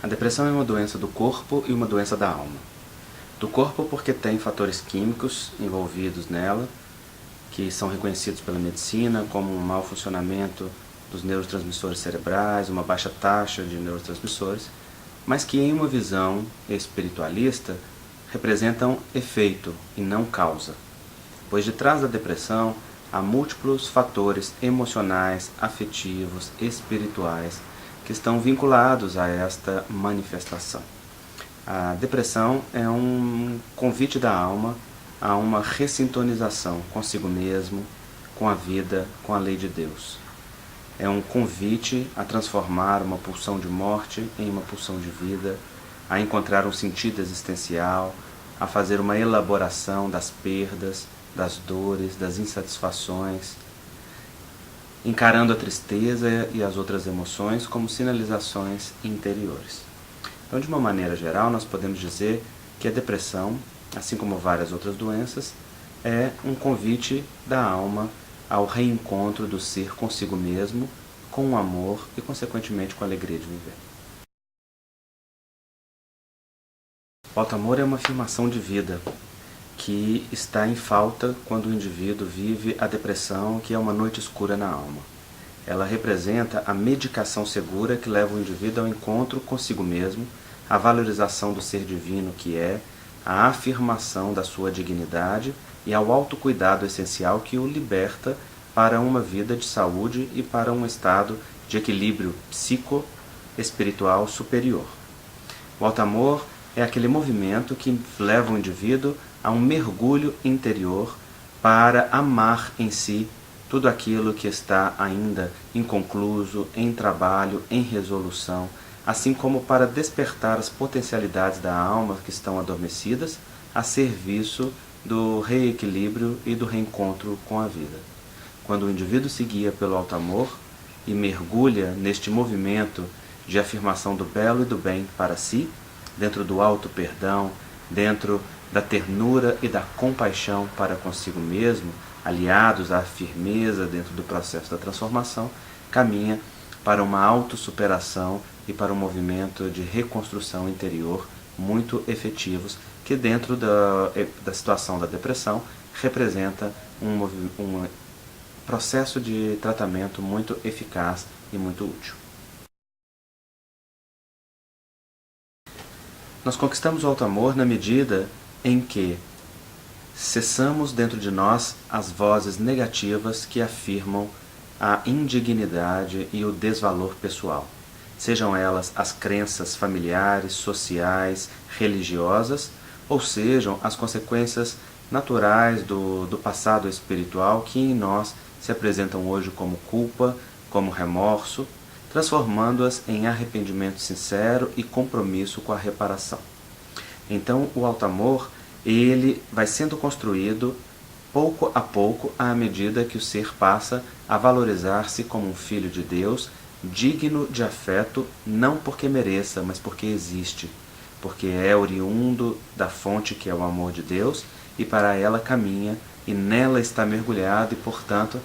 A depressão é uma doença do corpo e uma doença da alma. Do corpo porque tem fatores químicos envolvidos nela, que são reconhecidos pela medicina como um mau funcionamento dos neurotransmissores cerebrais, uma baixa taxa de neurotransmissores, mas que em uma visão espiritualista representam efeito e não causa, pois de trás da depressão há múltiplos fatores emocionais, afetivos, espirituais que estão vinculados a esta manifestação. A depressão é um convite da alma a uma ressintonização consigo mesmo, com a vida, com a lei de Deus. É um convite a transformar uma pulsão de morte em uma pulsão de vida, a encontrar um sentido existencial, a fazer uma elaboração das perdas, das dores, das insatisfações, encarando a tristeza e as outras emoções como sinalizações interiores. Então, de uma maneira geral, nós podemos dizer que a depressão, assim como várias outras doenças, é um convite da alma ao reencontro do ser consigo mesmo, com o amor e, consequentemente, com a alegria de viver. O auto-amor é uma afirmação de vida que está em falta quando o indivíduo vive a depressão, que é uma noite escura na alma. Ela representa a medicação segura que leva o indivíduo ao encontro consigo mesmo, à valorização do ser divino que é, à afirmação da sua dignidade e ao autocuidado essencial que o liberta para uma vida de saúde e para um estado de equilíbrio psico-espiritual superior. O auto-amor é aquele movimento que leva o indivíduo a um mergulho interior para amar em si tudo aquilo que está ainda inconcluso, em trabalho, em resolução, assim como para despertar as potencialidades da alma que estão adormecidas a serviço do reequilíbrio e do reencontro com a vida. Quando o indivíduo se guia pelo auto-amor e mergulha neste movimento de afirmação do belo e do bem para si, dentro do auto-perdão, dentro da ternura e da compaixão para consigo mesmo, aliados à firmeza dentro do processo da transformação, caminha para uma autossuperação e para um movimento de reconstrução interior muito efetivos, que dentro da situação da depressão representa um processo de tratamento muito eficaz e muito útil. Nós conquistamos o auto-amor na medida em que cessamos dentro de nós as vozes negativas que afirmam a indignidade e o desvalor pessoal, sejam elas as crenças familiares, sociais, religiosas, ou sejam as consequências naturais do passado espiritual que em nós se apresentam hoje como culpa, como remorso, transformando-as em arrependimento sincero e compromisso com a reparação. Então, o auto-amor, ele vai sendo construído pouco a pouco à medida que o ser passa a valorizar-se como um filho de Deus, digno de afeto, não porque mereça, mas porque existe, porque é oriundo da fonte que é o amor de Deus e para ela caminha e nela está mergulhado e, portanto,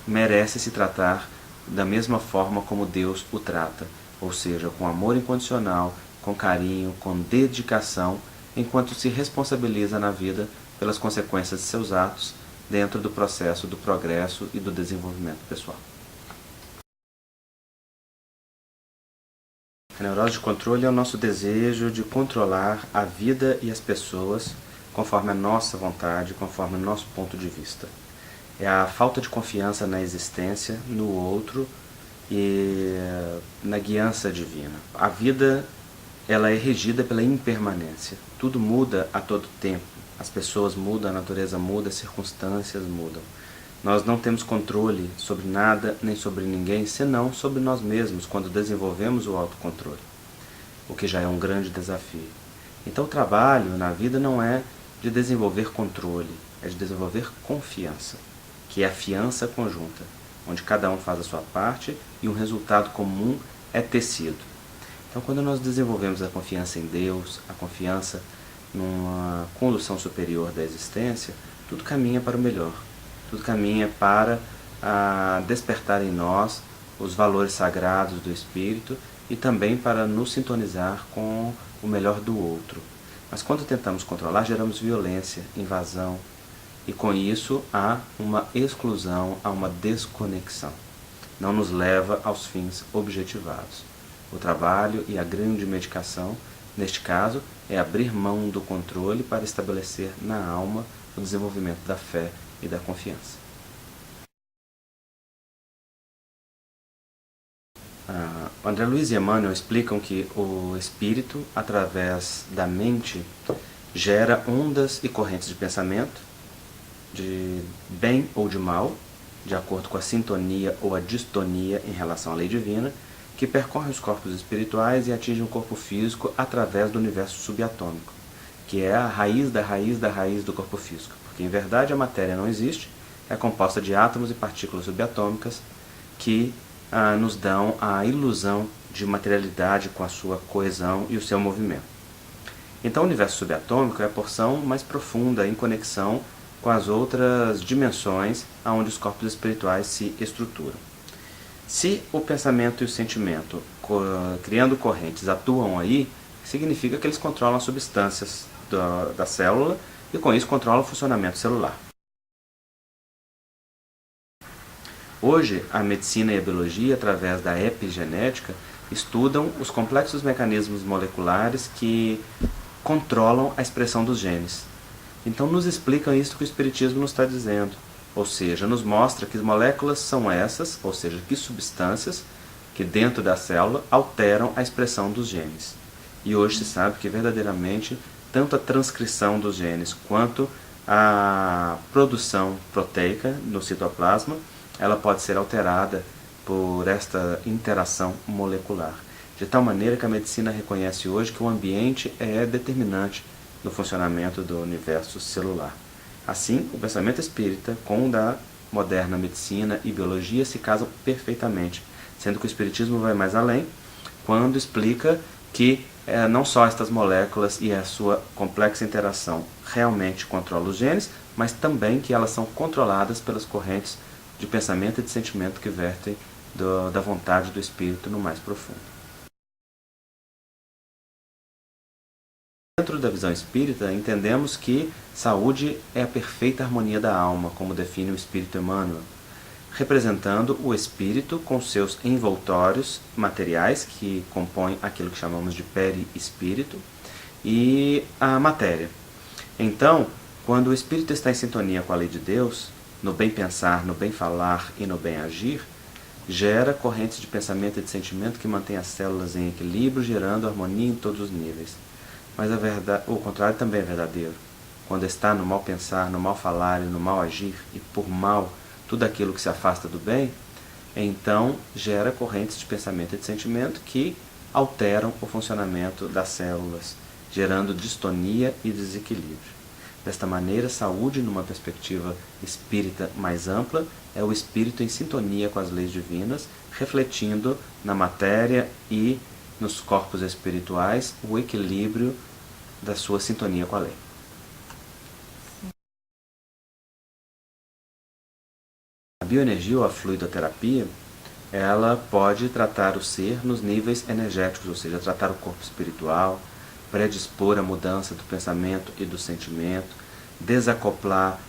merece se tratar da mesma forma como Deus o trata, ou seja, com amor incondicional, com carinho, com dedicação, enquanto se responsabiliza na vida pelas consequências de seus atos dentro do processo do progresso e do desenvolvimento pessoal. A neurose de controle é o nosso desejo de controlar a vida e as pessoas conforme a nossa vontade, conforme o nosso ponto de vista. É a falta de confiança na existência, no outro e na guiança divina. A vida, ela é regida pela impermanência. Tudo muda a todo tempo. As pessoas mudam, a natureza muda, as circunstâncias mudam. Nós não temos controle sobre nada nem sobre ninguém, senão sobre nós mesmos, quando desenvolvemos o autocontrole, o que já é um grande desafio. Então o trabalho na vida não é de desenvolver controle, é de desenvolver confiança, que é a fiança conjunta, onde cada um faz a sua parte e um resultado comum é tecido. Então quando nós desenvolvemos a confiança em Deus, a confiança numa condução superior da existência, tudo caminha para o melhor. Tudo caminha para despertar em nós os valores sagrados do Espírito e também para nos sintonizar com o melhor do outro. Mas quando tentamos controlar, geramos violência, invasão, e com isso há uma exclusão, há uma desconexão. Não nos leva aos fins objetivados. O trabalho e a grande medicação, neste caso, é abrir mão do controle para estabelecer na alma o desenvolvimento da fé e da confiança. André Luiz e Emmanuel explicam que o espírito, através da mente, gera ondas e correntes de pensamento, de bem ou de mal, de acordo com a sintonia ou a distonia em relação à lei divina, que percorre os corpos espirituais e atinge o corpo físico através do universo subatômico, que é a raiz da raiz da raiz do corpo físico, porque em verdade a matéria não existe, é composta de átomos e partículas subatômicas que nos dão a ilusão de materialidade com a sua coesão e o seu movimento. Então o universo subatômico é a porção mais profunda em conexão com as outras dimensões onde os corpos espirituais se estruturam. Se o pensamento e o sentimento, criando correntes, atuam aí, significa que eles controlam as substâncias da célula e com isso controlam o funcionamento celular. Hoje, a medicina e a biologia, através da epigenética, estudam os complexos mecanismos moleculares que controlam a expressão dos genes. Então nos explicam isso que o Espiritismo nos está dizendo, ou seja, nos mostra que as moléculas são essas, ou seja, que substâncias que dentro da célula alteram a expressão dos genes. E hoje se sabe que verdadeiramente tanto a transcrição dos genes quanto a produção proteica no citoplasma, ela pode ser alterada por esta interação molecular. De tal maneira que a medicina reconhece hoje que o ambiente é determinante no funcionamento do universo celular. Assim, o pensamento espírita com o da moderna medicina e biologia se casam perfeitamente, sendo que o espiritismo vai mais além, quando explica que não só estas moléculas e a sua complexa interação realmente controlam os genes, mas também que elas são controladas pelas correntes de pensamento e de sentimento que vertem da vontade do espírito no mais profundo. Dentro da visão espírita, entendemos que saúde é a perfeita harmonia da alma, como define o Espírito Emmanuel, representando o espírito com seus envoltórios materiais, que compõem aquilo que chamamos de perispírito, e a matéria. Então, quando o espírito está em sintonia com a lei de Deus, no bem pensar, no bem falar e no bem agir, gera correntes de pensamento e de sentimento que mantém as células em equilíbrio, gerando harmonia em todos os níveis. Mas o contrário também é verdadeiro. Quando está no mal pensar, no mal falar e no mal agir, e por mal tudo aquilo que se afasta do bem, então gera correntes de pensamento e de sentimento que alteram o funcionamento das células, gerando distonia e desequilíbrio. Desta maneira, saúde, numa perspectiva espírita mais ampla, é o espírito em sintonia com as leis divinas, refletindo na matéria e nos corpos espirituais o equilíbrio da sua sintonia com a lei. A bioenergia ou a fluidoterapia, ela pode tratar o ser nos níveis energéticos, ou seja, tratar o corpo espiritual, predispor a mudança do pensamento e do sentimento, desacoplar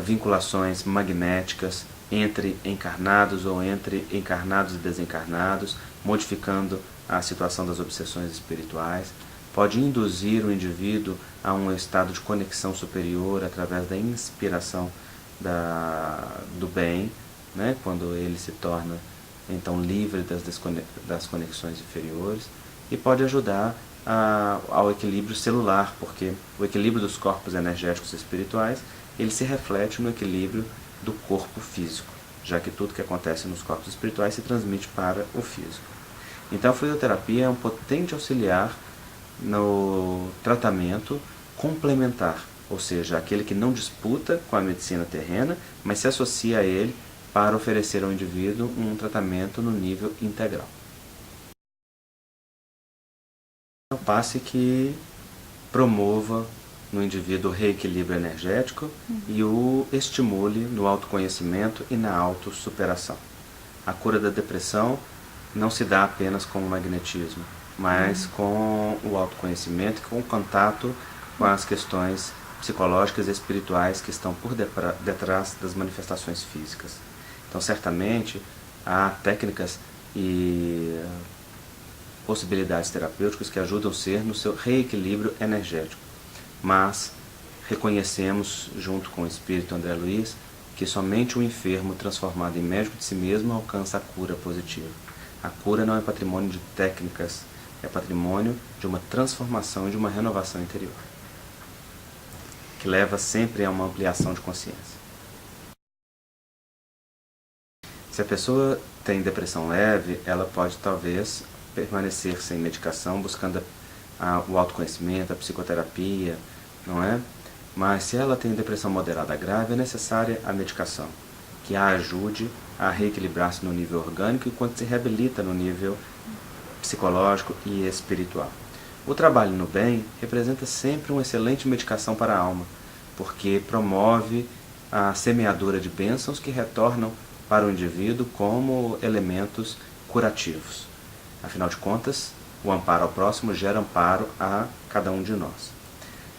vinculações magnéticas entre encarnados ou entre encarnados e desencarnados, modificando a situação das obsessões espirituais, pode induzir o indivíduo a um estado de conexão superior através da inspiração do bem, né, quando ele se torna então livre das conexões inferiores, e pode ajudar ao equilíbrio celular, porque o equilíbrio dos corpos energéticos e espirituais ele se reflete no equilíbrio do corpo físico, já que tudo que acontece nos corpos espirituais se transmite para o físico. Então a fluidoterapia é um potente auxiliar no tratamento complementar, ou seja, aquele que não disputa com a medicina terrena, mas se associa a ele para oferecer ao indivíduo um tratamento no nível integral. Ao passe que promova no indivíduo o reequilíbrio energético e o estimule no autoconhecimento e na autossuperação. A cura da depressão não se dá apenas com o magnetismo, mas com o autoconhecimento e com o contato com as questões psicológicas e espirituais que estão por detrás das manifestações físicas. Então, certamente, há técnicas e possibilidades terapêuticas que ajudam o ser no seu reequilíbrio energético, mas reconhecemos, junto com o espírito André Luiz, que somente o enfermo transformado em médico de si mesmo alcança a cura positiva. A cura não é patrimônio de técnicas, é patrimônio de uma transformação e de uma renovação interior, que leva sempre a uma ampliação de consciência. Se a pessoa tem depressão leve, ela pode talvez permanecer sem medicação, buscando o autoconhecimento, a psicoterapia, não é? Mas se ela tem depressão moderada grave, é necessária a medicação, que a ajude a reequilibrar-se no nível orgânico enquanto se reabilita no nível psicológico e espiritual. O trabalho no bem representa sempre uma excelente medicação para a alma, porque promove a semeadura de bênçãos que retornam para o indivíduo como elementos curativos. Afinal de contas, o amparo ao próximo gera amparo a cada um de nós.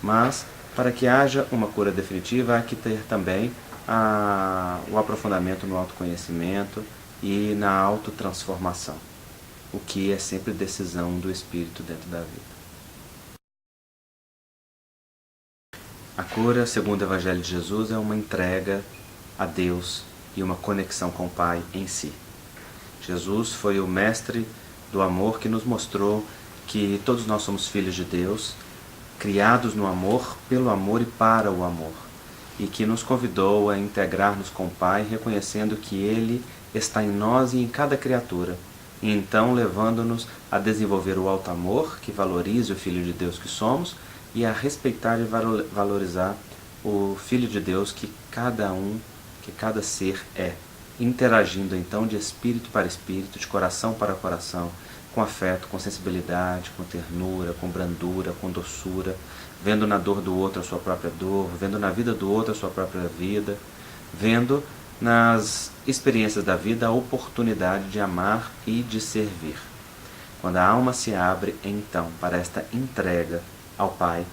Mas, para que haja uma cura definitiva, há que ter também o aprofundamento no autoconhecimento e na autotransformação, o que é sempre decisão do espírito dentro da vida. A cura, segundo o Evangelho de Jesus, é uma entrega a Deus e uma conexão com o Pai em si. Jesus foi o mestre do amor que nos mostrou que todos nós somos filhos de Deus, criados no amor, pelo amor e para o amor, e que nos convidou a integrar-nos com o Pai, reconhecendo que Ele está em nós e em cada criatura, e então levando-nos a desenvolver o alto amor, que valorize o Filho de Deus que somos, e a respeitar e valorizar o Filho de Deus que cada ser é, interagindo então de espírito para espírito, de coração para coração, com afeto, com sensibilidade, com ternura, com brandura, com doçura, vendo na dor do outro a sua própria dor, vendo na vida do outro a sua própria vida, vendo nas experiências da vida a oportunidade de amar e de servir. Quando a alma se abre, então, para esta entrega ao Pai,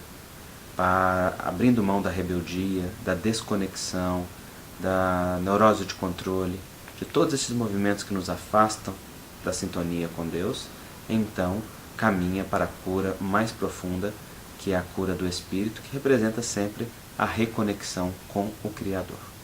abrindo mão da rebeldia, da desconexão, da neurose de controle, de todos esses movimentos que nos afastam da sintonia com Deus, então caminha para a cura mais profunda, que é a cura do espírito, que representa sempre a reconexão com o Criador.